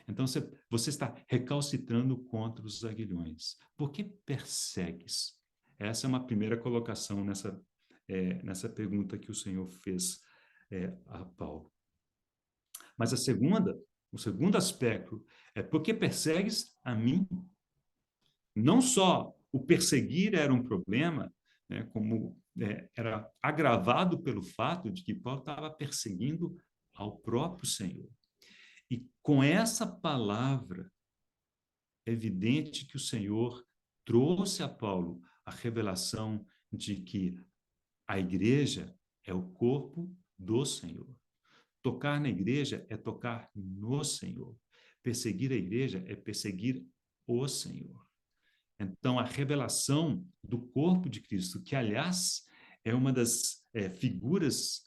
Então, você está recalcitrando contra os aguilhões. Por que persegues? Essa é uma primeira colocação nessa pergunta que o Senhor fez a Paulo. Mas o segundo aspecto é por que persegues a mim? Não só o perseguir era um problema, né, como era agravado pelo fato de que Paulo estava perseguindo ao próprio Senhor. E com essa palavra, é evidente que o Senhor trouxe a Paulo a revelação de que a igreja é o corpo do Senhor. Tocar na igreja é tocar no Senhor. Perseguir a igreja é perseguir o Senhor. Então, a revelação do corpo de Cristo, que, aliás, é uma das figuras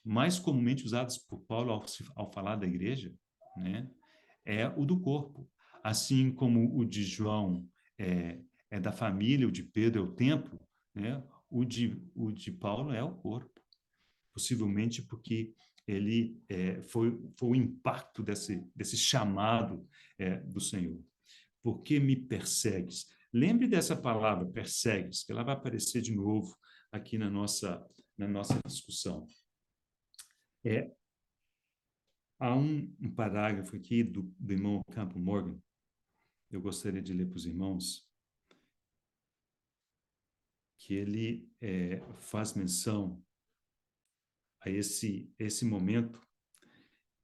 mais comumente usadas por Paulo ao falar da igreja, né? É o do corpo. Assim como o de João é da família, o de Pedro é o templo, né? O de Paulo é o corpo. Possivelmente porque ele foi o impacto desse chamado do Senhor. Por que me persegues? Lembre dessa palavra, persegues, que ela vai aparecer de novo aqui na nossa discussão. Há um parágrafo aqui do irmão Campo Morgan, eu gostaria de ler para os irmãos, que ele faz menção a esse momento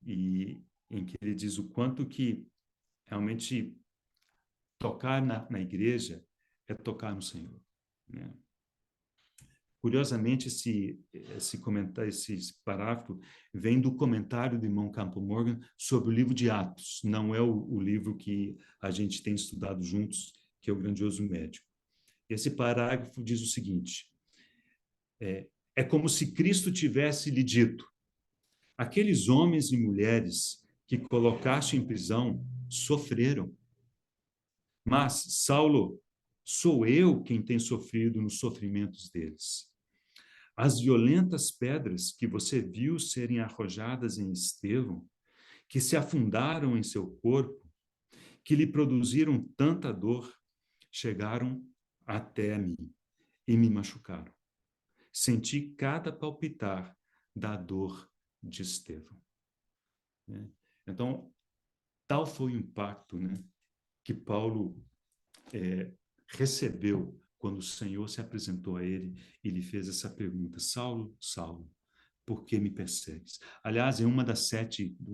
em que ele diz o quanto que realmente tocar na igreja é tocar no Senhor, né? Curiosamente, esse parágrafo vem do comentário do irmão Campo Morgan sobre o livro de Atos. Não é o livro que a gente tem estudado juntos, que é o Grandioso Médico. Esse parágrafo diz o seguinte, é como se Cristo tivesse lhe dito, aqueles homens e mulheres que colocaste em prisão sofreram. Mas, Saulo, sou eu quem tem sofrido nos sofrimentos deles. As violentas pedras que você viu serem arrojadas em Estevão, que se afundaram em seu corpo, que lhe produziram tanta dor, chegaram até a mim e me machucaram. Senti cada palpitar da dor de Estevão. Né? Então, tal foi o impacto, né, que Paulo recebeu quando o Senhor se apresentou a ele e lhe fez essa pergunta: Saulo, Saulo, por que me persegues? Aliás, é um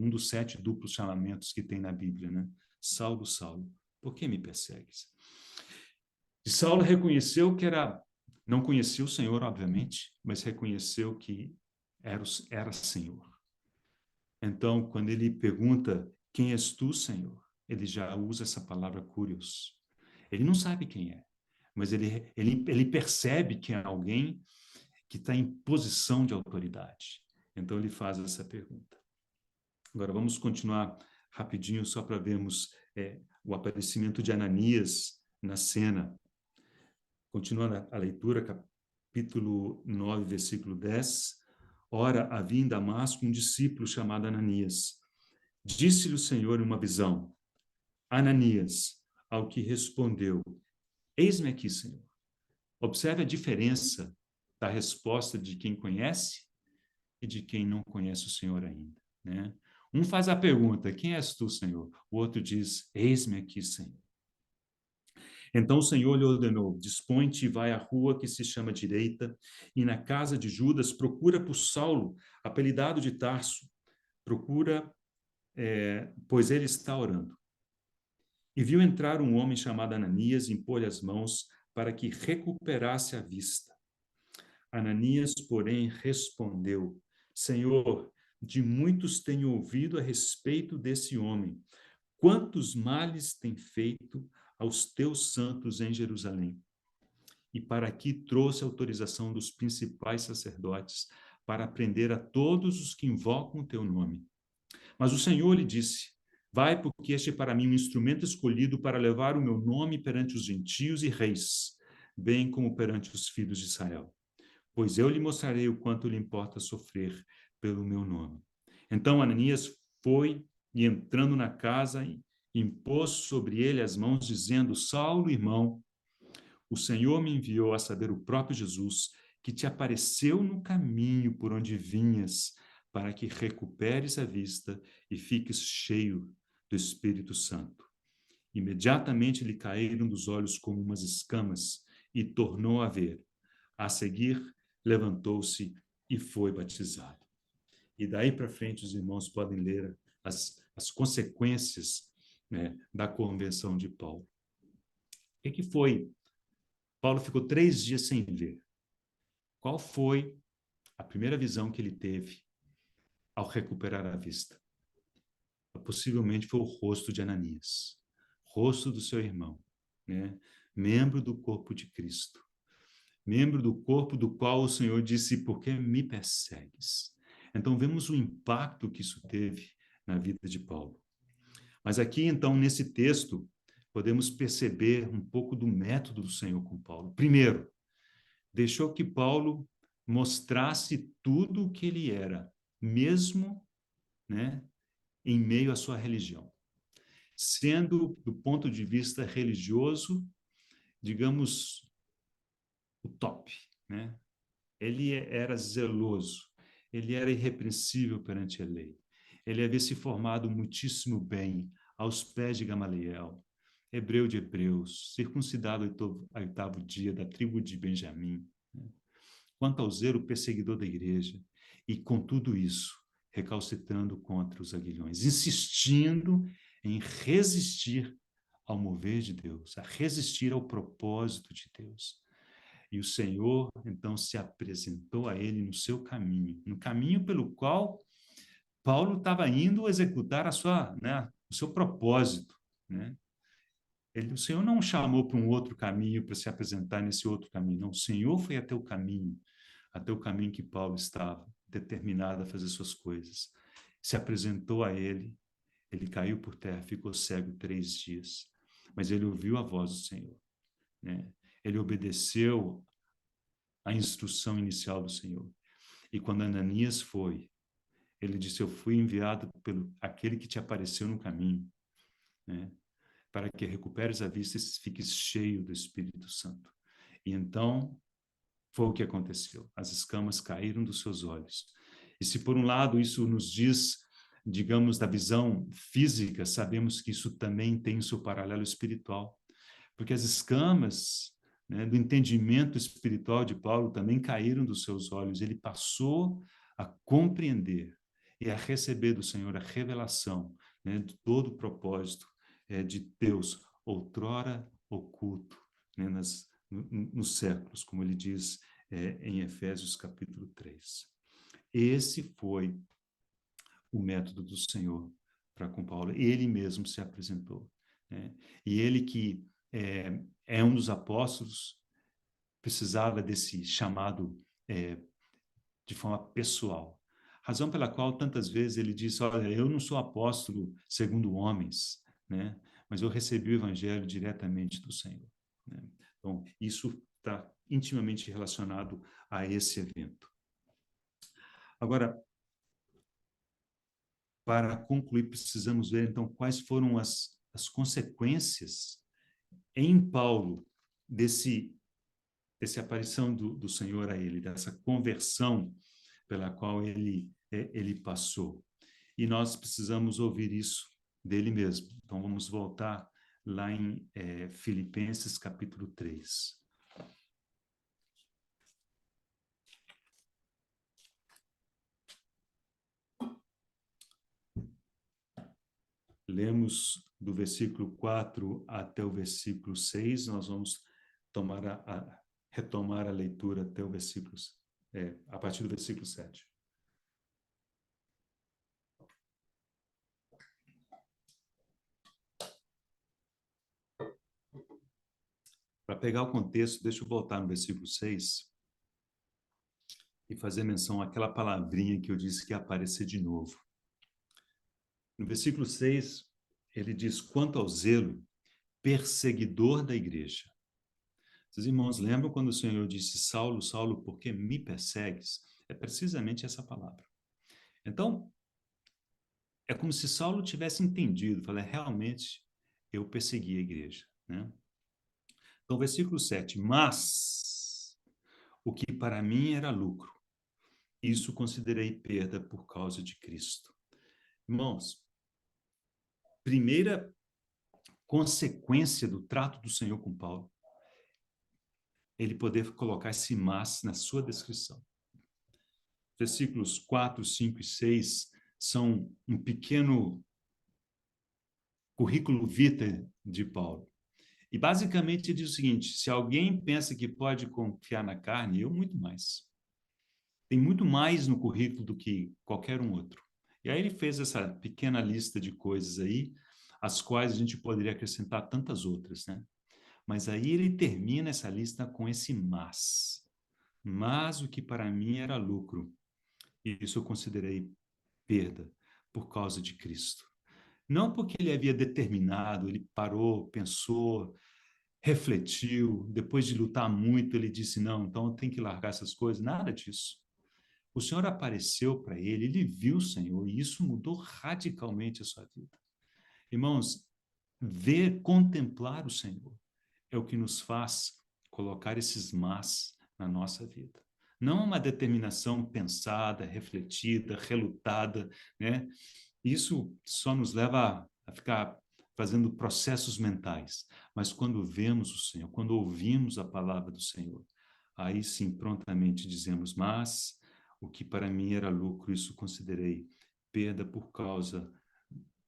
dos 7 duplos chamamentos que tem na Bíblia, né? Saulo, Saulo, por que me persegues? E Saulo reconheceu que não conhecia o Senhor, obviamente, mas reconheceu que era Senhor. Então, quando ele pergunta, quem és tu, Senhor? Ele já usa essa palavra curios. Ele não sabe quem é, mas ele percebe que é alguém que está em posição de autoridade. Então, ele faz essa pergunta. Agora, vamos continuar rapidinho, só para vermos o aparecimento de Ananias na cena. Continuando a leitura, capítulo 9, versículo 10. Ora, havia em Damasco um discípulo chamado Ananias. Disse-lhe o Senhor em uma visão: Ananias, ao que respondeu: Eis-me aqui, Senhor. Observe a diferença da resposta de quem conhece e de quem não conhece o Senhor ainda, né? Um faz a pergunta: quem és tu, Senhor? O outro diz: eis-me aqui, Senhor. Então o Senhor lhe ordenou: dispõe-te e vai à rua que se chama Direita, e na casa de Judas procura por Saulo, apelidado de Tarso. Procura, pois ele está orando. E viu entrar um homem chamado Ananias e impor-lhe as mãos para que recuperasse a vista. Ananias, porém, respondeu: Senhor, de muitos tenho ouvido a respeito desse homem. Quantos males tem feito aos teus santos em Jerusalém? E para aqui trouxe autorização dos principais sacerdotes para prender a todos os que invocam o teu nome. Mas o Senhor lhe disse: vai, porque este é para mim um instrumento escolhido para levar o meu nome perante os gentios e reis, bem como perante os filhos de Israel. Pois eu lhe mostrarei o quanto lhe importa sofrer pelo meu nome. Então Ananias foi e, entrando na casa, impôs sobre ele as mãos, dizendo: Saulo, irmão, o Senhor me enviou a saber o próprio Jesus, que te apareceu no caminho por onde vinhas, para que recuperes a vista e fiques cheio do Espírito Santo. Imediatamente lhe caíram dos olhos como umas escamas e tornou a ver. A seguir, levantou-se e foi batizado. E daí para frente os irmãos podem ler as consequências, né, da conversão de Paulo. O que foi? Paulo ficou 3 dias sem ver. Qual foi a primeira visão que ele teve ao recuperar a vista? Possivelmente foi o rosto de Ananias, rosto do seu irmão, né? Membro do corpo de Cristo, membro do corpo do qual o Senhor disse: por que me persegues? Então vemos o impacto que isso teve na vida de Paulo. Mas aqui, então, nesse texto, podemos perceber um pouco do método do Senhor com Paulo. Primeiro, deixou que Paulo mostrasse tudo o que ele era, mesmo, né, em meio à sua religião. Sendo, do ponto de vista religioso, digamos, o top, né? Ele era zeloso, ele era irrepreensível perante a lei. Ele havia se formado muitíssimo bem aos pés de Gamaliel, hebreu de hebreus, circuncidado ao 8º dia da tribo de Benjamim. Quanto ao zelo perseguidor da igreja, e com tudo isso, recalcitrando contra os aguilhões, insistindo em resistir ao mover de Deus, a resistir ao propósito de Deus. E o Senhor, então, se apresentou a ele no seu caminho, no caminho pelo qual Paulo estava indo executar o seu propósito, né? O Senhor não o chamou para um outro caminho para se apresentar nesse outro caminho, não. O Senhor foi até o caminho que Paulo estava determinado a fazer suas coisas. Se apresentou a ele, ele caiu por terra, ficou cego 3 dias. Mas ele ouviu a voz do Senhor, né? Ele obedeceu à instrução inicial do Senhor. E quando Ananias foi, ele disse: eu fui enviado pelo aquele que te apareceu no caminho, né? Para que recuperes a vista e fiques cheio do Espírito Santo. E então foi o que aconteceu. As escamas caíram dos seus olhos. E se por um lado isso nos diz, digamos, da visão física, sabemos que isso também tem o seu paralelo espiritual, porque as escamas, né, do entendimento espiritual de Paulo também caíram dos seus olhos. Ele passou a compreender e a receber do Senhor a revelação, né, de todo o propósito de Deus, outrora oculto, né, nos séculos, como ele diz em Efésios capítulo 3. Esse foi o método do Senhor para com Paulo. Ele mesmo se apresentou, né? E ele que é um dos apóstolos, precisava desse chamado de forma pessoal. Razão pela qual tantas vezes ele disse, olha, eu não sou apóstolo segundo homens, né? Mas eu recebi o evangelho diretamente do Senhor, né? Então, isso está intimamente relacionado a esse evento. Agora, para concluir, precisamos ver, então, quais foram as consequências em Paulo dessa aparição do Senhor a ele, dessa conversão pela qual ele passou. E nós precisamos ouvir isso dele mesmo. Então, vamos voltar lá em Filipenses, capítulo 3. Lemos do versículo 4 até o versículo 6, nós vamos retomar a leitura até o versículo, a partir do versículo 7. Para pegar o contexto, deixa eu voltar no versículo 6 e fazer menção àquela palavrinha que eu disse que ia aparecer de novo. No versículo 6, ele diz, quanto ao zelo, perseguidor da igreja. Os irmãos lembram quando o Senhor disse, Saulo, Saulo, por que me persegues? É precisamente essa palavra. Então, é como se Saulo tivesse entendido, falei, realmente, eu persegui a igreja, né? Então, versículo 7, mas o que para mim era lucro, isso considerei perda por causa de Cristo. Irmãos, primeira consequência do trato do Senhor com Paulo, ele poder colocar esse mas na sua descrição. Versículos 4, 5 e 6 são um pequeno currículo vitae de Paulo. E basicamente diz o seguinte, se alguém pensa que pode confiar na carne, eu muito mais. Tem muito mais no currículo do que qualquer um outro. E aí ele fez essa pequena lista de coisas aí, as quais a gente poderia acrescentar tantas outras, né? Mas aí ele termina essa lista com esse mas. Mas o que para mim era lucro, isso eu considerei perda por causa de Cristo. Não porque ele havia determinado, ele parou, pensou, refletiu, depois de lutar muito, ele disse, não, então eu tenho que largar essas coisas, nada disso. O Senhor apareceu para ele, ele viu o Senhor, e isso mudou radicalmente a sua vida. Irmãos, ver, contemplar o Senhor é o que nos faz colocar esses mas na nossa vida. Não uma determinação pensada, refletida, relutada, né? Isso só nos leva a ficar fazendo processos mentais. Mas quando vemos o Senhor, quando ouvimos a palavra do Senhor, aí sim prontamente dizemos, mas o que para mim era lucro, isso considerei perda por causa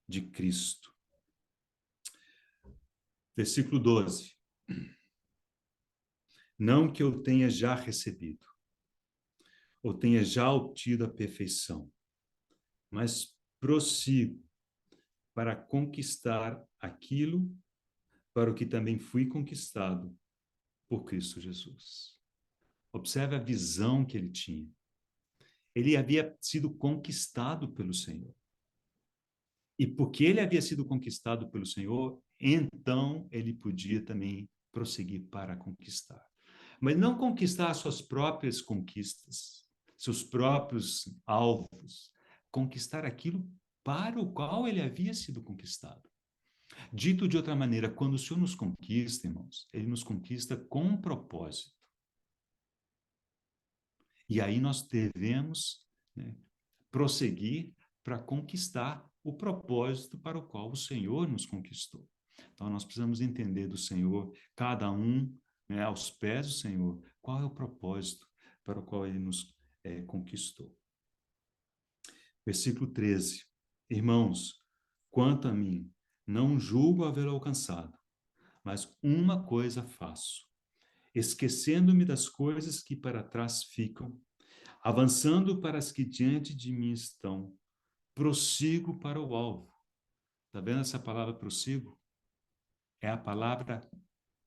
de Cristo. Versículo 12. Não que eu tenha já recebido, ou tenha já obtido a perfeição, mas prossigo para conquistar aquilo para o que também fui conquistado por Cristo Jesus. Observe a visão que ele tinha. Ele havia sido conquistado pelo Senhor. E porque ele havia sido conquistado pelo Senhor, então ele podia também prosseguir para conquistar. Mas não conquistar suas próprias conquistas, seus próprios alvos, conquistar aquilo para o qual ele havia sido conquistado. Dito de outra maneira, quando o Senhor nos conquista, irmãos, ele nos conquista com um propósito. E aí nós devemos, né, prosseguir para conquistar o propósito para o qual o Senhor nos conquistou. Então, nós precisamos entender do Senhor, cada um, né, aos pés do Senhor, qual é o propósito para o qual ele nos conquistou. Versículo 13. Irmãos, quanto a mim, não julgo haver alcançado, mas uma coisa faço, esquecendo-me das coisas que para trás ficam, avançando para as que diante de mim estão, prossigo para o alvo. Está vendo essa palavra prossigo? É a palavra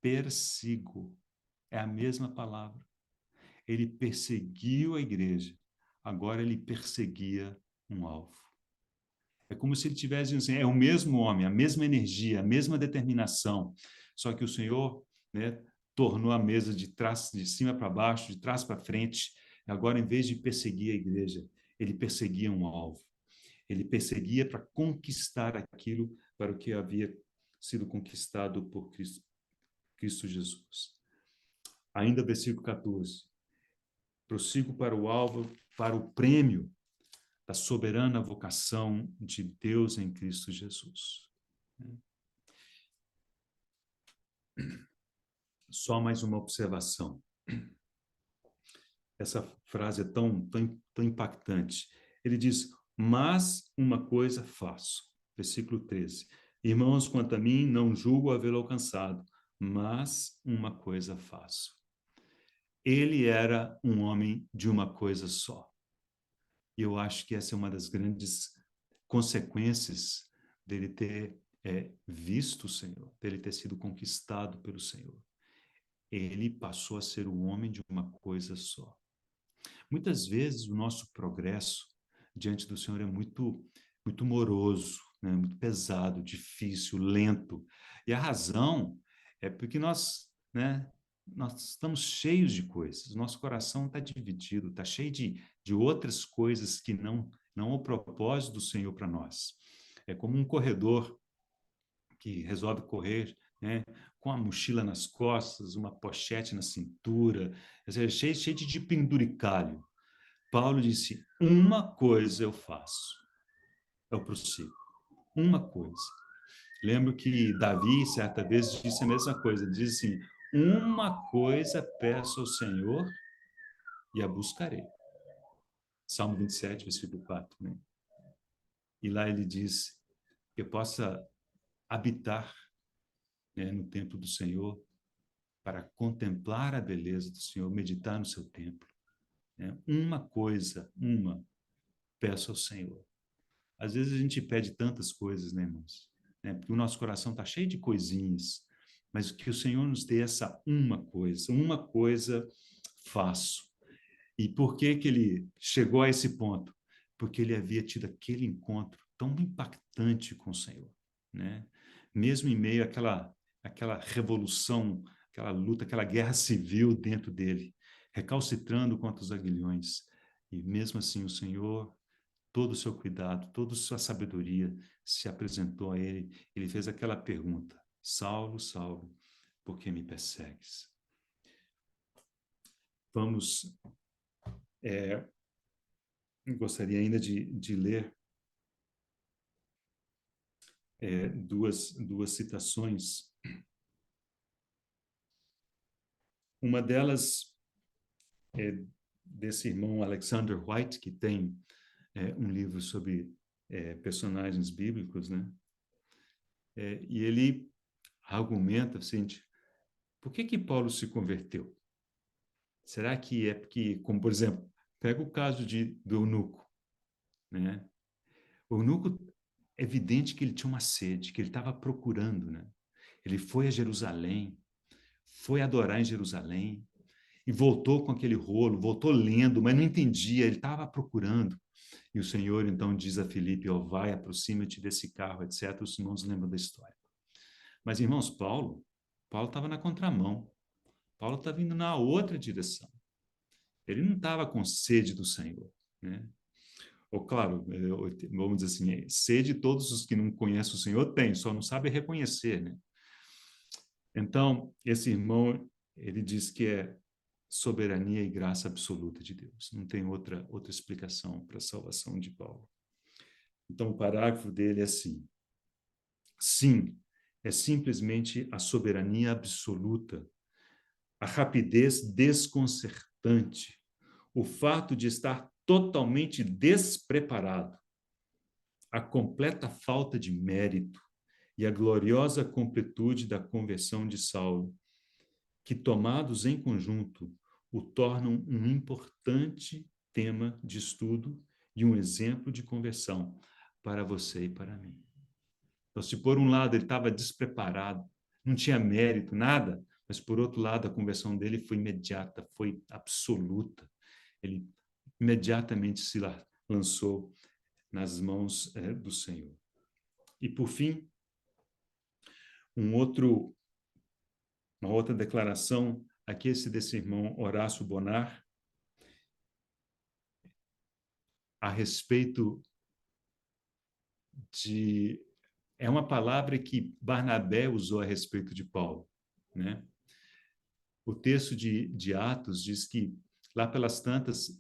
persigo. É a mesma palavra. Ele perseguiu a igreja, agora ele perseguia um alvo. É como se ele tivesse, assim, é o mesmo homem, a mesma energia, a mesma determinação, só que o Senhor, né, tornou a mesa de trás, de cima para baixo, de trás para frente. Agora, em vez de perseguir a igreja, ele perseguia um alvo. Ele perseguia para conquistar aquilo para o que havia sido conquistado por Cristo Jesus. Ainda versículo 14. Prossigo para o alvo, para o prêmio da soberana vocação de Deus em Cristo Jesus. Só mais uma observação. Essa frase é tão impactante. Ele diz, mas uma coisa faço. Versículo 13. Irmãos, quanto a mim, não julgo havê-lo alcançado, mas uma coisa faço. Ele era um homem de uma coisa só. E eu acho que essa é uma das grandes consequências dele ter visto o Senhor, dele ter sido conquistado pelo Senhor. Ele passou a ser o homem de uma coisa só. Muitas vezes o nosso progresso diante do Senhor é muito moroso, né? Muito pesado, difícil, lento. E a razão é porque nós estamos cheios de coisas, nosso coração está dividido, está cheio de outras coisas que não o propósito do Senhor para nós. É como um corredor que resolve correr, né, com a mochila nas costas, uma pochete na cintura, cheio de penduricalho. Paulo disse, uma coisa eu faço, eu prossigo, uma coisa. Lembro que Davi, certa vez, disse a mesma coisa, ele diz assim, uma coisa peço ao Senhor e a buscarei. Salmo 27, versículo 4. Né? E lá ele diz que eu possa habitar, né, no templo do Senhor para contemplar a beleza do Senhor, meditar no seu templo. Né? Uma coisa, peço ao Senhor. Às vezes a gente pede tantas coisas, né, irmãos? Né? Porque o nosso coração está cheio de coisinhas, mas que o Senhor nos dê essa uma coisa faço. E por que ele chegou a esse ponto? Porque ele havia tido aquele encontro tão impactante com o Senhor, né? Mesmo em meio àquela revolução, aquela luta, aquela guerra civil dentro dele, recalcitrando contra os aguilhões. E mesmo assim o Senhor, todo o seu cuidado, toda a sua sabedoria se apresentou a ele. Ele fez aquela pergunta, Saulo, Saulo, por que me persegues? Vamos... gostaria ainda de ler duas citações. Uma delas é desse irmão Alexander White, que tem um livro sobre personagens bíblicos, né? E ele argumenta o seguinte, por que Paulo se converteu? Será que é porque, como por exemplo, pega o caso do eunuco, né? O eunuco, é evidente que ele tinha uma sede, que ele estava procurando, né? Ele foi a Jerusalém, foi adorar em Jerusalém e voltou com aquele rolo, voltou lendo, mas não entendia, ele estava procurando. E o Senhor então diz a Filipe, ó, vai, aproxima-te desse carro, etc. Os irmãos lembram da história. Mas, irmãos, Paulo estava na contramão. Paulo estava indo na outra direção. Ele não estava com sede do Senhor, né? Ou, claro, vamos dizer assim, sede todos os que não conhecem o Senhor têm, só não sabem reconhecer, né? Então, esse irmão, ele diz que soberania e graça absoluta de Deus. Não tem outra explicação para a salvação de Paulo. Então, o parágrafo dele é assim: sim, é simplesmente a soberania absoluta, a rapidez desconcertante, o fato de estar totalmente despreparado, a completa falta de mérito e a gloriosa completude da conversão de Saulo, que, tomados em conjunto, o tornam um importante tema de estudo e um exemplo de conversão para você e para mim. Então, se por um lado ele estava despreparado, não tinha mérito, nada, mas por outro lado a conversão dele foi imediata, foi absoluta. Ele imediatamente se lançou nas mãos do Senhor. E por fim, uma outra declaração, aqui esse desse irmão Horácio Bonar, a respeito de... É uma palavra que Barnabé usou a respeito de Paulo, né? O texto de Atos diz que, lá pelas tantas,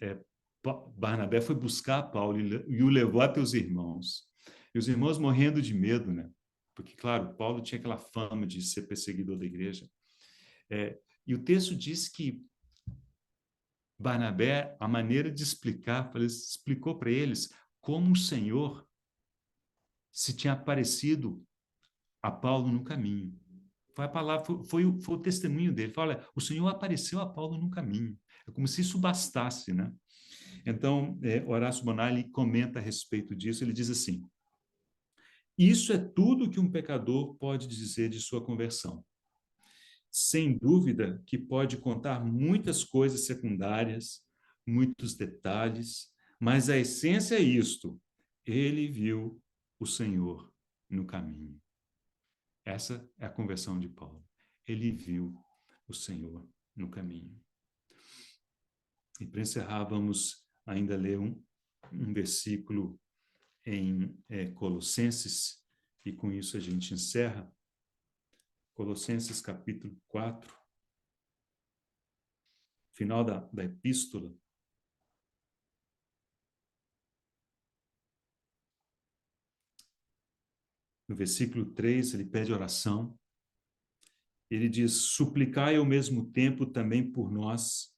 Barnabé foi buscar Paulo e o levou até os irmãos. E os irmãos morrendo de medo, né? Porque, claro, Paulo tinha aquela fama de ser perseguidor da igreja. E o texto diz que Barnabé, a maneira de explicar, explicou para eles como o Senhor se tinha aparecido a Paulo no caminho. Foi a palavra, foi o testemunho dele. Fala, olha, o Senhor apareceu a Paulo no caminho. É como se isso bastasse, né? Então, Horácio Bonar comenta a respeito disso. Ele diz assim: isso é tudo que um pecador pode dizer de sua conversão. Sem dúvida que pode contar muitas coisas secundárias, muitos detalhes, mas a essência é isto: ele viu o Senhor no caminho. Essa é a conversão de Paulo. Ele viu o Senhor no caminho. E para encerrar, vamos ainda ler um versículo em Colossenses, e com isso a gente encerra. Colossenses capítulo 4, final da epístola. No versículo 3, ele pede oração. Ele diz: suplicai ao mesmo tempo também por nós,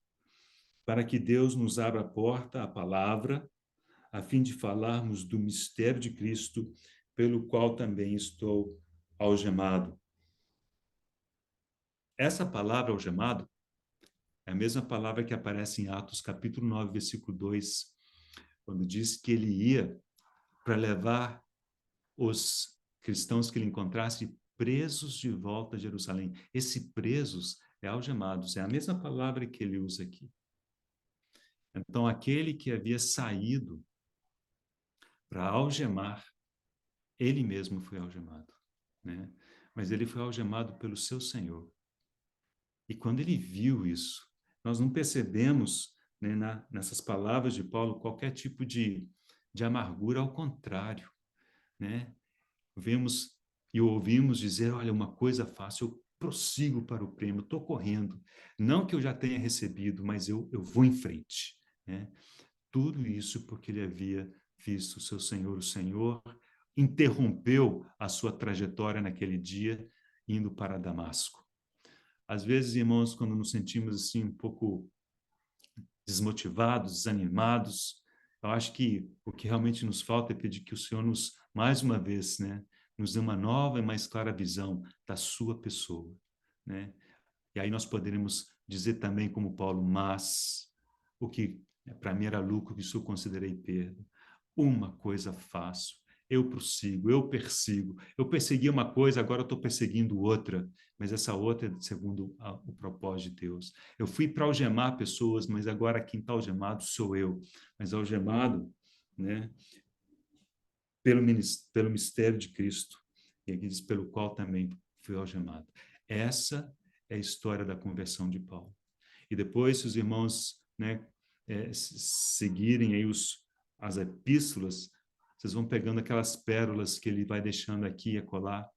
para que Deus nos abra a porta à palavra, a fim de falarmos do mistério de Cristo, pelo qual também estou algemado. Essa palavra algemado é a mesma palavra que aparece em Atos capítulo 9, versículo 2, quando diz que ele ia para levar os cristãos que ele encontrasse presos de volta a Jerusalém. Esse presos é algemados, é a mesma palavra que ele usa aqui. Então, aquele que havia saído para algemar, ele mesmo foi algemado, né? Mas ele foi algemado pelo seu Senhor. E quando ele viu isso, nós não percebemos, né, nessas palavras de Paulo qualquer tipo de amargura, ao contrário, né? Vemos e ouvimos dizer, olha, uma coisa fácil, eu prossigo para o prêmio, estou correndo. Não que eu já tenha recebido, mas eu vou em frente, né? Tudo isso porque ele havia visto o seu Senhor. O Senhor interrompeu a sua trajetória naquele dia, indo para Damasco. Às vezes, irmãos, quando nos sentimos assim um pouco desmotivados, desanimados, eu acho que o que realmente nos falta é pedir que o Senhor mais uma vez, né, nos dê uma nova e mais clara visão da sua pessoa, né? E aí nós poderemos dizer também, como Paulo, mas o que para mim era lucro, que isso eu considerei perda. Uma coisa faço, eu prossigo, eu persigo. Eu persegui uma coisa, agora eu estou perseguindo outra, mas essa outra é segundo o propósito de Deus. Eu fui para algemar pessoas, mas agora quem está algemado sou eu. Mas algemado, né, pelo mistério de Cristo. E aqui diz, pelo qual também fui algemado. Essa é a história da conversão de Paulo. E depois, se os irmãos, né, seguirem aí as epístolas, vocês vão pegando aquelas pérolas que ele vai deixando aqui e acolá,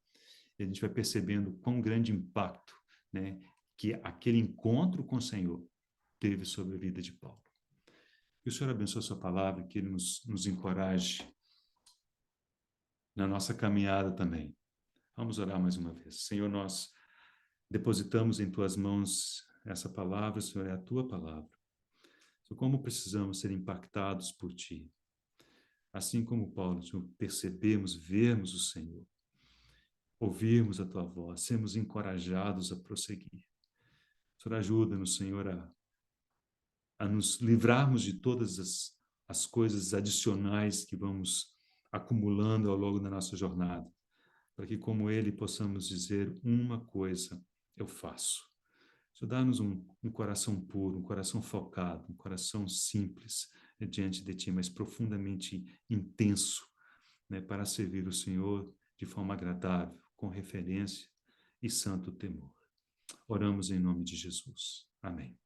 e a gente vai percebendo quão grande impacto, né, que aquele encontro com o Senhor teve sobre a vida de Paulo. Que o Senhor abençoe a sua palavra, que ele nos encoraje na nossa caminhada também. Vamos orar mais uma vez. Senhor, nós depositamos em tuas mãos essa palavra, Senhor, é a tua palavra. Senhor, como precisamos ser impactados por ti. Assim como Paulo, Senhor, percebemos, vermos o Senhor, ouvirmos a tua voz, sermos encorajados a prosseguir. Senhor, ajuda-nos, Senhor, a nos livrarmos de todas as coisas adicionais que vamos acumulando ao longo da nossa jornada, para que, como ele, possamos dizer uma coisa eu faço. Senhor, dá-nos um coração puro, um coração focado, um coração simples diante de ti, mas profundamente intenso, né, para servir o Senhor de forma agradável, com referência e santo temor. Oramos em nome de Jesus. Amém.